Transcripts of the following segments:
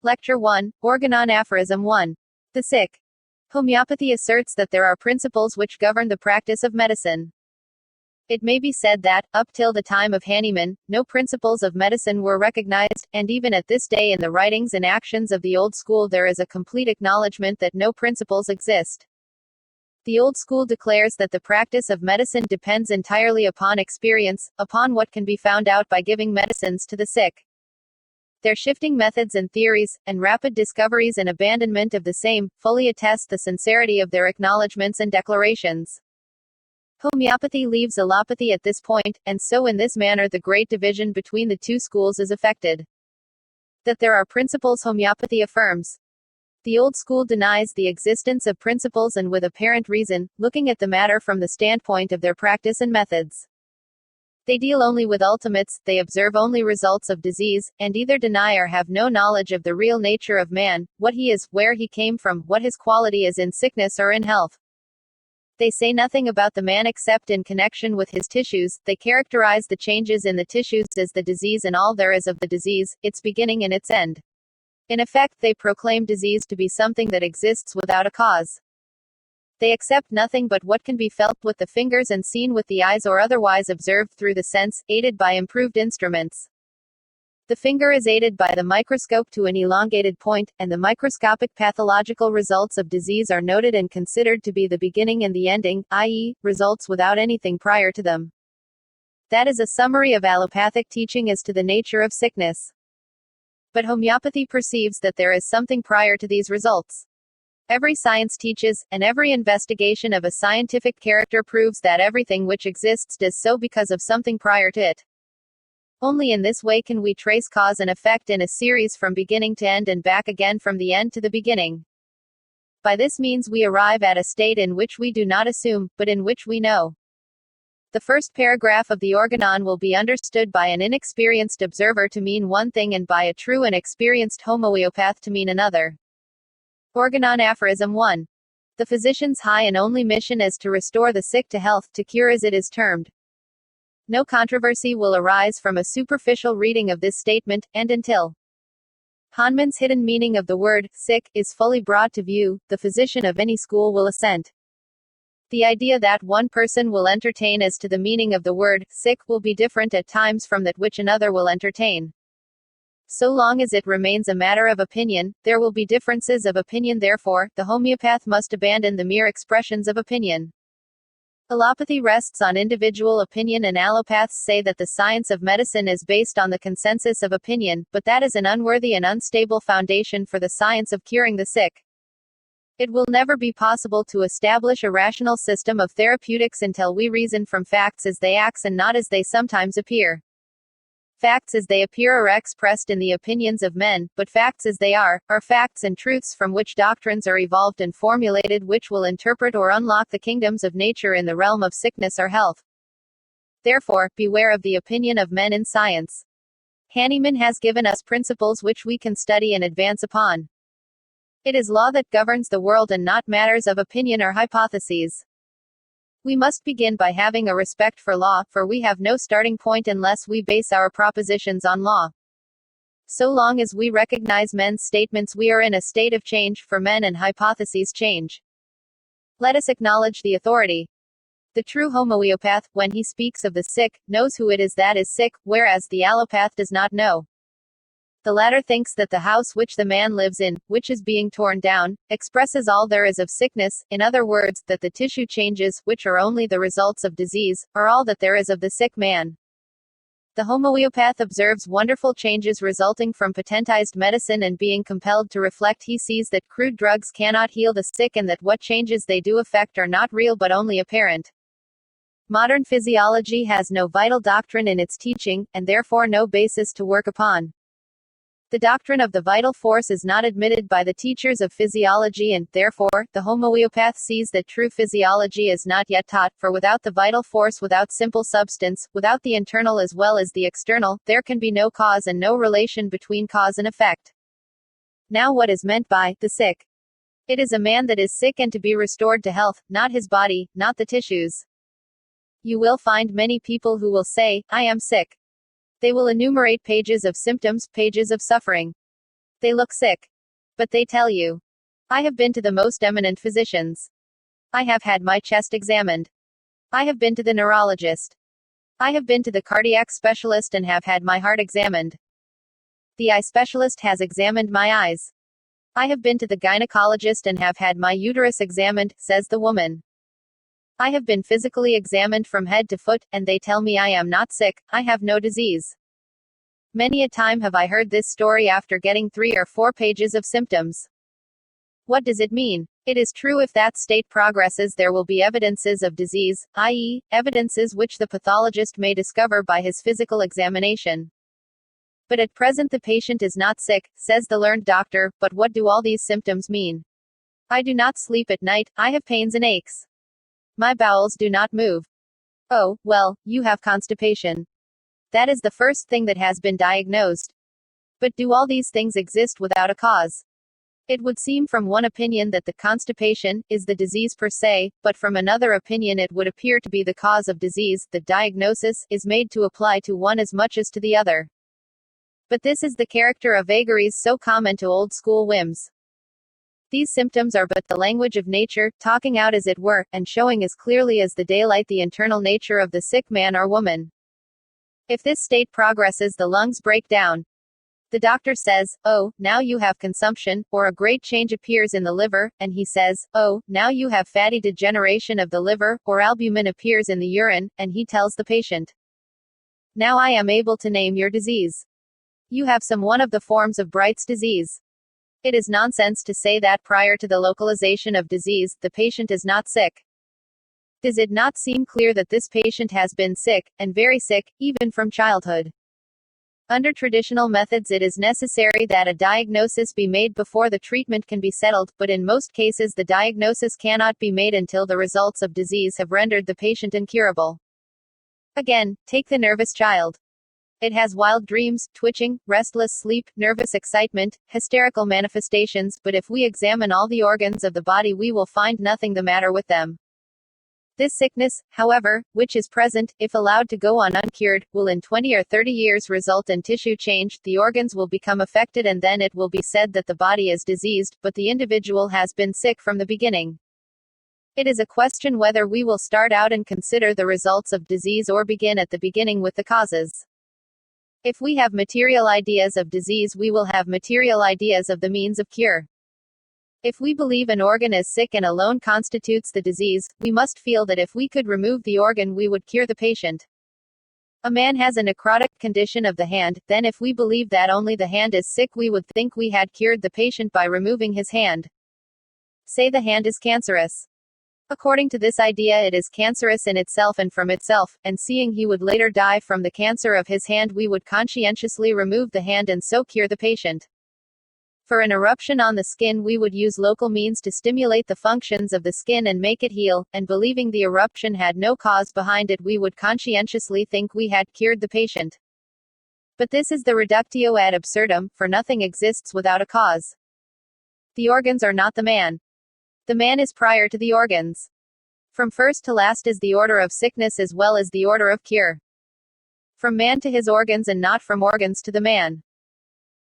Lecture 1, Organon Aphorism 1. The sick. Homeopathy asserts that there are principles which govern the practice of medicine. It may be said that, up till the time of Hahnemann, no principles of medicine were recognized, and even at this day in the writings and actions of the old school there is a complete acknowledgement that no principles exist. The old school declares that the practice of medicine depends entirely upon experience, upon what can be found out by giving medicines to the sick. Their shifting methods and theories, and rapid discoveries and abandonment of the same, fully attest the sincerity of their acknowledgments and declarations. Homeopathy leaves allopathy at this point, and so in this manner the great division between the two schools is effected. That there are principles homeopathy affirms. The old school denies the existence of principles and with apparent reason, looking at the matter from the standpoint of their practice and methods. They deal only with ultimates, they observe only results of disease, and either deny or have no knowledge of the real nature of man, what he is, where he came from, what his quality is in sickness or in health. They say nothing about the man except in connection with his tissues, they characterize the changes in the tissues as the disease and all there is of the disease, its beginning and its end. In effect, they proclaim disease to be something that exists without a cause. They accept nothing but what can be felt with the fingers and seen with the eyes or otherwise observed through the sense, aided by improved instruments. The finger is aided by the microscope to an elongated point, and the microscopic pathological results of disease are noted and considered to be the beginning and the ending, i.e., results without anything prior to them. That is a summary of allopathic teaching as to the nature of sickness. But homeopathy perceives that there is something prior to these results. Every science teaches, and every investigation of a scientific character proves that everything which exists does so because of something prior to it. Only in this way can we trace cause and effect in a series from beginning to end and back again from the end to the beginning. By this means we arrive at a state in which we do not assume, but in which we know. The first paragraph of the Organon will be understood by an inexperienced observer to mean one thing and by a true and experienced homeopath to mean another. Organon Aphorism 1. The physician's high and only mission is to restore the sick to health, to cure as it is termed. No controversy will arise from a superficial reading of this statement, and until Hahnemann's hidden meaning of the word sick is fully brought to view, the physician of any school will assent. The idea that one person will entertain as to the meaning of the word sick will be different at times from that which another will entertain. So long as it remains a matter of opinion, there will be differences of opinion, therefore, the homeopath must abandon the mere expressions of opinion. Allopathy rests on individual opinion and allopaths say that the science of medicine is based on the consensus of opinion, but that is an unworthy and unstable foundation for the science of curing the sick. It will never be possible to establish a rational system of therapeutics until we reason from facts as they act and not as they sometimes appear. Facts as they appear are expressed in the opinions of men, but facts as they are facts and truths from which doctrines are evolved and formulated which will interpret or unlock the kingdoms of nature in the realm of sickness or health. Therefore, beware of the opinion of men in science. Hahnemann has given us principles which we can study and advance upon. It is law that governs the world and not matters of opinion or hypotheses. We must begin by having a respect for law, for we have no starting point unless we base our propositions on law. So long as we recognize men's statements, we are in a state of change, for men and hypotheses change. Let us acknowledge the authority. The true homeopath, when he speaks of the sick, knows who it is that is sick, whereas the allopath does not know. The latter thinks that the house which the man lives in, which is being torn down, expresses all there is of sickness, in other words, that the tissue changes, which are only the results of disease, are all that there is of the sick man. The homeopath observes wonderful changes resulting from patentized medicine and being compelled to reflect he sees that crude drugs cannot heal the sick and that what changes they do effect are not real but only apparent. Modern physiology has no vital doctrine in its teaching, and therefore no basis to work upon. The doctrine of the vital force is not admitted by the teachers of physiology and, therefore, the homeopath sees that true physiology is not yet taught, for without the vital force, without simple substance, without the internal as well as the external, there can be no cause and no relation between cause and effect. Now what is meant by the sick? It is a man that is sick and to be restored to health, not his body, not the tissues. You will find many people who will say, I am sick. They will enumerate pages of symptoms, pages of suffering. They look sick. But they tell you. I have been to the most eminent physicians. I have had my chest examined. I have been to the neurologist. I have been to the cardiac specialist and have had my heart examined. The eye specialist has examined my eyes. I have been to the gynecologist and have had my uterus examined, says the woman. I have been physically examined from head to foot, and they tell me I am not sick, I have no disease. Many a time have I heard this story after getting 3 or 4 pages of symptoms. What does it mean? It is true if that state progresses, there will be evidences of disease, i.e., evidences which the pathologist may discover by his physical examination. But at present the patient is not sick, says the learned doctor, but what do all these symptoms mean? I do not sleep at night, I have pains and aches. My bowels do not move. Oh, well, you have constipation. That is the first thing that has been diagnosed. But do all these things exist without a cause? It would seem from one opinion that the constipation is the disease per se, but from another opinion it would appear to be the cause of disease. The diagnosis is made to apply to one as much as to the other. But this is the character of vagaries so common to old school whims. These symptoms are but the language of nature, talking out as it were, and showing as clearly as the daylight the internal nature of the sick man or woman. If this state progresses, the lungs break down. The doctor says, "Oh, now you have consumption," or a great change appears in the liver, and he says, "Oh, now you have fatty degeneration of the liver," or albumin appears in the urine, and he tells the patient, "Now I am able to name your disease. You have some one of the forms of Bright's disease." It is nonsense to say that prior to the localization of disease, the patient is not sick. Does it not seem clear that this patient has been sick, and very sick, even from childhood? Under traditional methods it is necessary that a diagnosis be made before the treatment can be settled, but in most cases the diagnosis cannot be made until the results of disease have rendered the patient incurable. Again, take the nervous child. It has wild dreams, twitching, restless sleep, nervous excitement, hysterical manifestations, but if we examine all the organs of the body we will find nothing the matter with them. This sickness, however, which is present, if allowed to go on uncured, will in 20 or 30 years result in tissue change, the organs will become affected, and then it will be said that the body is diseased, but the individual has been sick from the beginning. It is a question whether we will start out and consider the results of disease or begin at the beginning with the causes. If we have material ideas of disease, we will have material ideas of the means of cure. If we believe an organ is sick and alone constitutes the disease, we must feel that if we could remove the organ we would cure the patient. A man has a necrotic condition of the hand, then if we believe that only the hand is sick we would think we had cured the patient by removing his hand. Say the hand is cancerous. According to this idea it is cancerous in itself and from itself, and seeing he would later die from the cancer of his hand we would conscientiously remove the hand and so cure the patient. For an eruption on the skin we would use local means to stimulate the functions of the skin and make it heal, and believing the eruption had no cause behind it we would conscientiously think we had cured the patient. But this is the reductio ad absurdum, for nothing exists without a cause. The organs are not the man. The man is prior to the organs. From first to last is the order of sickness as well as the order of cure. From man to his organs and not from organs to the man.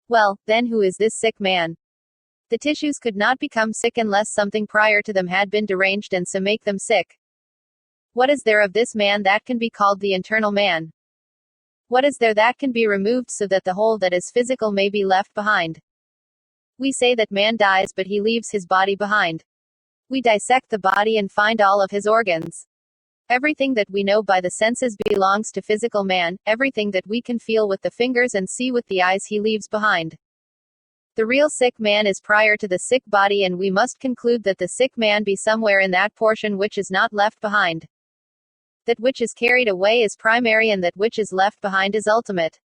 Well, then who is this sick man? The tissues could not become sick unless something prior to them had been deranged and so make them sick. What is there of this man that can be called the internal man? What is there that can be removed so that the whole that is physical may be left behind? We say that man dies but he leaves his body behind. We dissect the body and find all of his organs. Everything that we know by the senses belongs to physical man, everything that we can feel with the fingers and see with the eyes he leaves behind. The real sick man is prior to the sick body, and we must conclude that the sick man be somewhere in that portion which is not left behind. That which is carried away is primary and that which is left behind is ultimate.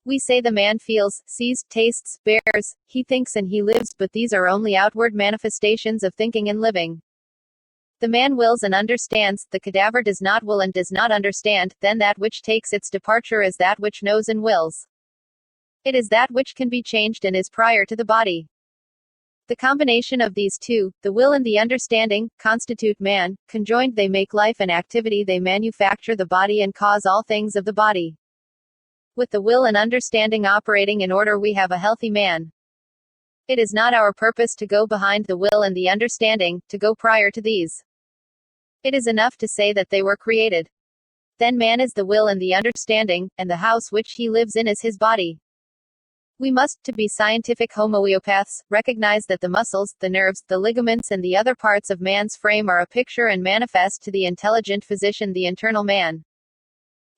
We say the man feels, sees, tastes, bears, he thinks and he lives, but these are only outward manifestations of thinking and living. The man wills and understands, the cadaver does not will and does not understand, then that which takes its departure is that which knows and wills. It is that which can be changed and is prior to the body. The combination of these two, the will and the understanding, constitute man, conjoined they make life and activity, they manufacture the body and cause all things of the body. With the will and understanding operating in order we have a healthy man. It is not our purpose to go behind the will and the understanding, to go prior to these. It is enough to say that they were created. Then man is the will and the understanding, and the house which he lives in is his body. We must, to be scientific homeopaths, recognize that the muscles, the nerves, the ligaments and the other parts of man's frame are a picture and manifest to the intelligent physician the internal man.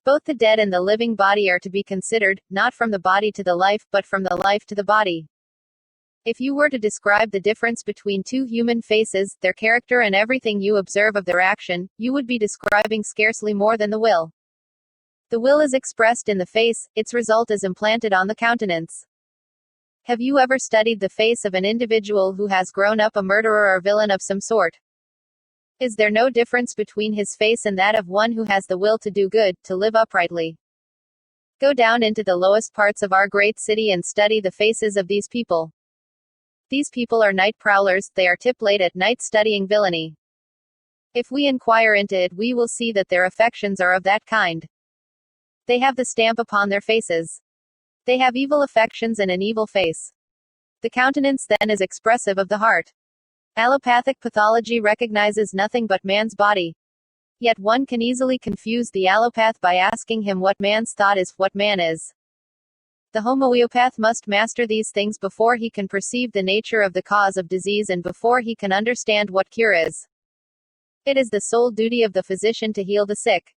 Both the dead and the living body are to be considered, not from the body to the life, but from the life to the body. If you were to describe the difference between two human faces, their character and everything you observe of their action, you would be describing scarcely more than the will. The will is expressed in the face, its result is implanted on the countenance. Have you ever studied the face of an individual who has grown up a murderer or villain of some sort? Is there no difference between his face and that of one who has the will to do good, to live uprightly? Go down into the lowest parts of our great city and study the faces of these people. These people are night prowlers, they are tip late at night studying villainy. If we inquire into it, we will see that their affections are of that kind. They have the stamp upon their faces. They have evil affections and an evil face. The countenance then is expressive of the heart. Allopathic pathology recognizes nothing but man's body. Yet one can easily confuse the allopath by asking him what man's thought is, what man is. The homeopath must master these things before he can perceive the nature of the cause of disease and before he can understand what cure is. It is the sole duty of the physician to heal the sick.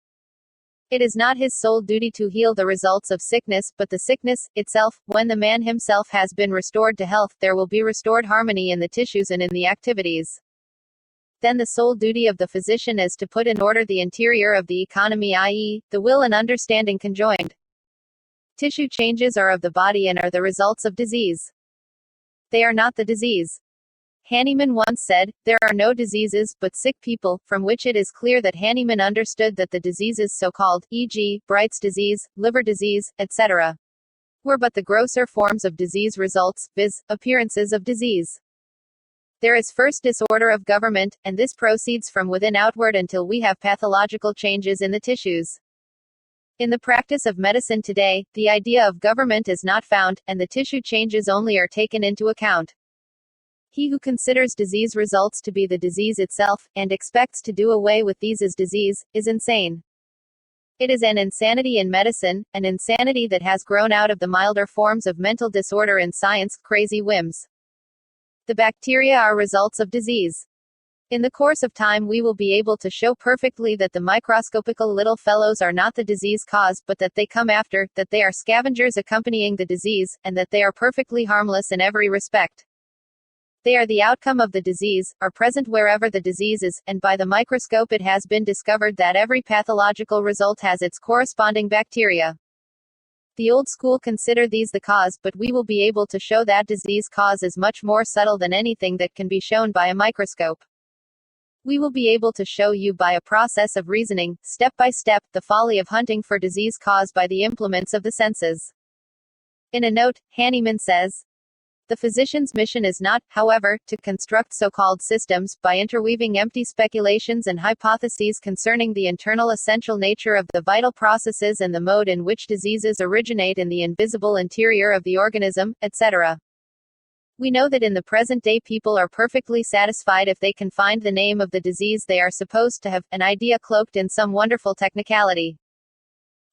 It is not his sole duty to heal the results of sickness, but the sickness itself. When the man himself has been restored to health, there will be restored harmony in the tissues and in the activities. Then the sole duty of the physician is to put in order the interior of the economy, i.e., the will and understanding conjoined. Tissue changes are of the body and are the results of disease. They are not the disease. Hahnemann once said, "There are no diseases, but sick people," from which it is clear that Hahnemann understood that the diseases so-called, e.g., Bright's disease, liver disease, etc., were but the grosser forms of disease results, viz., appearances of disease. There is first disorder of government, and this proceeds from within outward until we have pathological changes in the tissues. In the practice of medicine today, the idea of government is not found, and the tissue changes only are taken into account. He who considers disease results to be the disease itself, and expects to do away with these as disease, is insane. It is an insanity in medicine, an insanity that has grown out of the milder forms of mental disorder in science, crazy whims. The bacteria are results of disease. In the course of time we will be able to show perfectly that the microscopical little fellows are not the disease cause, but that they come after, that they are scavengers accompanying the disease, and that they are perfectly harmless in every respect. They are the outcome of the disease, are present wherever the disease is, and by the microscope it has been discovered that every pathological result has its corresponding bacteria. The old school consider these the cause, but we will be able to show that disease cause is much more subtle than anything that can be shown by a microscope. We will be able to show you by a process of reasoning, step by step, the folly of hunting for disease caused by the implements of the senses. In a note, Hahnemann says, "The physician's mission is not, however, to construct so-called systems, by interweaving empty speculations and hypotheses concerning the internal essential nature of the vital processes and the mode in which diseases originate in the invisible interior of the organism, etc. We know that in the present day people are perfectly satisfied if they can find the name of the disease they are supposed to have, an idea cloaked in some wonderful technicality.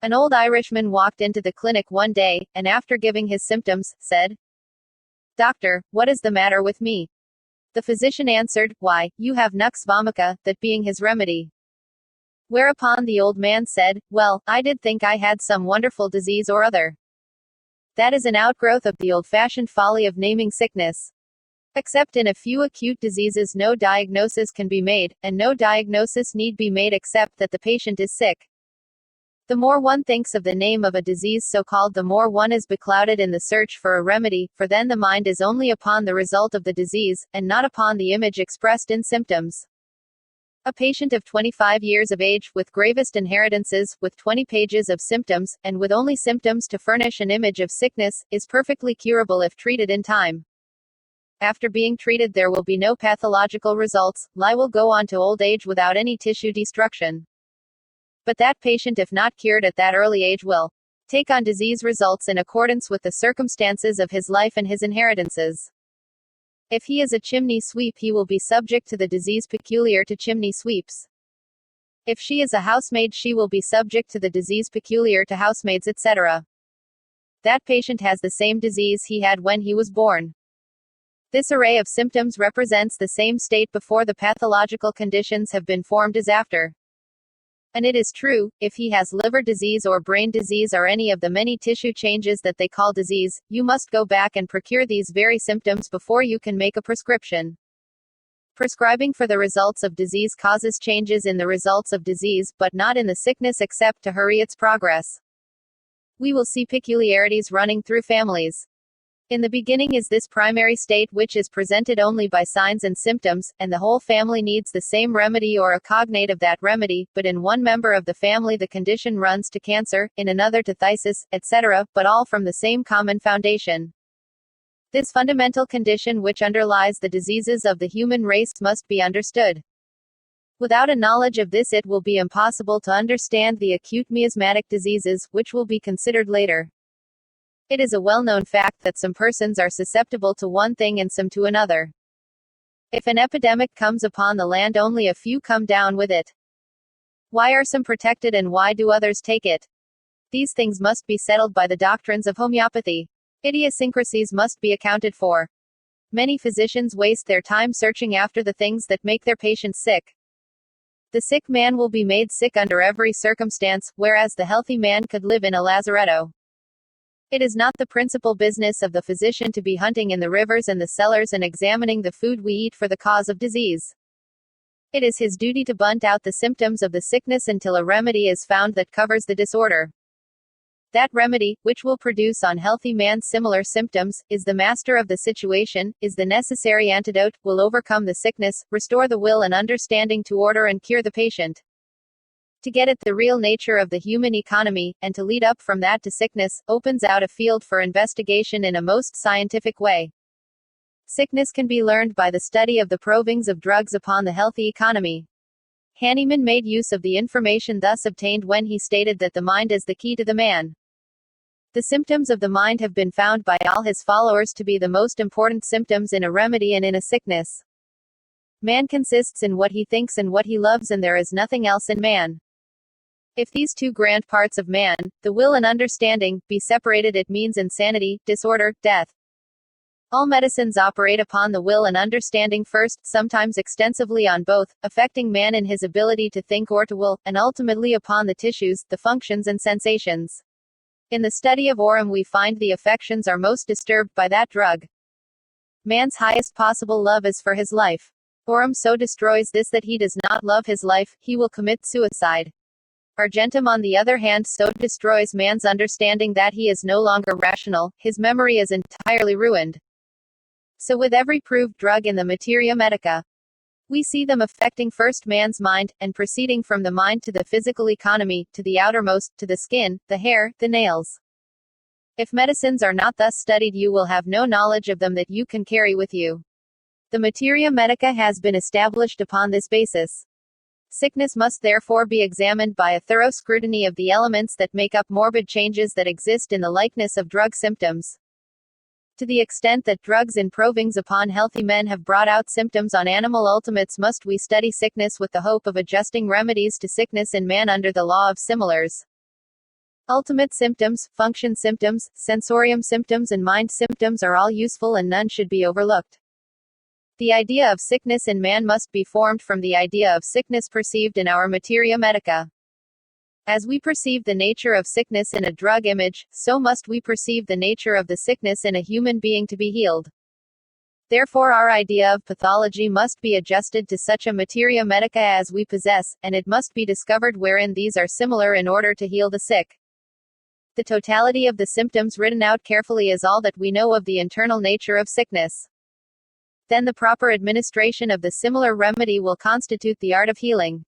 An old Irishman walked into the clinic one day, and after giving his symptoms, said, 'Doctor, what is the matter with me?' The physician answered, 'Why, you have nux vomica,' that being his remedy. Whereupon the old man said, 'Well, I did think I had some wonderful disease or other.' That is an outgrowth of the old-fashioned folly of naming sickness. Except in a few acute diseases no diagnosis can be made, and no diagnosis need be made except that the patient is sick. The more one thinks of the name of a disease so-called, the more one is beclouded in the search for a remedy, for then the mind is only upon the result of the disease, and not upon the image expressed in symptoms. A patient of 25 years of age, with gravest inheritances, with 20 pages of symptoms, and with only symptoms to furnish an image of sickness, is perfectly curable if treated in time. After being treated there will be no pathological results, lie will go on to old age without any tissue destruction. But that patient, if not cured at that early age, will take on disease results in accordance with the circumstances of his life and his inheritances. If he is a chimney sweep, he will be subject to the disease peculiar to chimney sweeps. If she is a housemaid, she will be subject to the disease peculiar to housemaids, etc. That patient has the same disease he had when he was born. This array of symptoms represents the same state before the pathological conditions have been formed as after. And it is true, if he has liver disease or brain disease or any of the many tissue changes that they call disease, you must go back and procure these very symptoms before you can make a prescription. Prescribing for the results of disease causes changes in the results of disease, but not in the sickness except to hurry its progress. We will see peculiarities running through families. In the beginning is this primary state which is presented only by signs and symptoms, and the whole family needs the same remedy or a cognate of that remedy, but in one member of the family the condition runs to cancer, in another to phthisis, etc., but all from the same common foundation. This fundamental condition which underlies the diseases of the human race must be understood. Without a knowledge of this, it will be impossible to understand the acute miasmatic diseases, which will be considered later. It is a well-known fact that some persons are susceptible to one thing and some to another. If an epidemic comes upon the land, only a few come down with it. Why are some protected and why do others take it? These things must be settled by the doctrines of homeopathy. Idiosyncrasies must be accounted for. Many physicians waste their time searching after the things that make their patients sick. The sick man will be made sick under every circumstance, whereas the healthy man could live in a lazaretto. It is not the principal business of the physician to be hunting in the rivers and the cellars and examining the food we eat for the cause of disease. It is his duty to bunt out the symptoms of the sickness until a remedy is found that covers the disorder. That remedy, which will produce on healthy man similar symptoms, is the master of the situation, is the necessary antidote, will overcome the sickness, restore the will and understanding to order and cure the patient. To get at the real nature of the human economy, and to lead up from that to sickness, opens out a field for investigation in a most scientific way. Sickness can be learned by the study of the provings of drugs upon the healthy economy. Hahnemann made use of the information thus obtained when he stated that the mind is the key to the man. The symptoms of the mind have been found by all his followers to be the most important symptoms in a remedy and in a sickness. Man consists in what he thinks and what he loves, and there is nothing else in man. If these two grand parts of man, the will and understanding, be separated, it means insanity, disorder, death. All medicines operate upon the will and understanding first, sometimes extensively on both, affecting man in his ability to think or to will, and ultimately upon the tissues, the functions and sensations. In the study of aurum we find the affections are most disturbed by that drug. Man's highest possible love is for his life. Aurum so destroys this that he does not love his life, he will commit suicide. Argentum on the other hand so destroys man's understanding that he is no longer rational, his memory is entirely ruined. So with every proved drug in the materia medica, we see them affecting first man's mind, and proceeding from the mind to the physical economy, to the outermost, to the skin, the hair, the nails. If medicines are not thus studied, you will have no knowledge of them that you can carry with you. The materia medica has been established upon this basis. Sickness must therefore be examined by a thorough scrutiny of the elements that make up morbid changes that exist in the likeness of drug symptoms. To the extent that drugs in provings upon healthy men have brought out symptoms on animal ultimates, must we study sickness with the hope of adjusting remedies to sickness in man under the law of similars. Ultimate symptoms, function symptoms, sensorium symptoms and mind symptoms are all useful and none should be overlooked. The idea of sickness in man must be formed from the idea of sickness perceived in our materia medica. As we perceive the nature of sickness in a drug image, so must we perceive the nature of the sickness in a human being to be healed. Therefore our idea of pathology must be adjusted to such a materia medica as we possess, and it must be discovered wherein these are similar in order to heal the sick. The totality of the symptoms written out carefully is all that we know of the internal nature of sickness. Then the proper administration of the similar remedy will constitute the art of healing.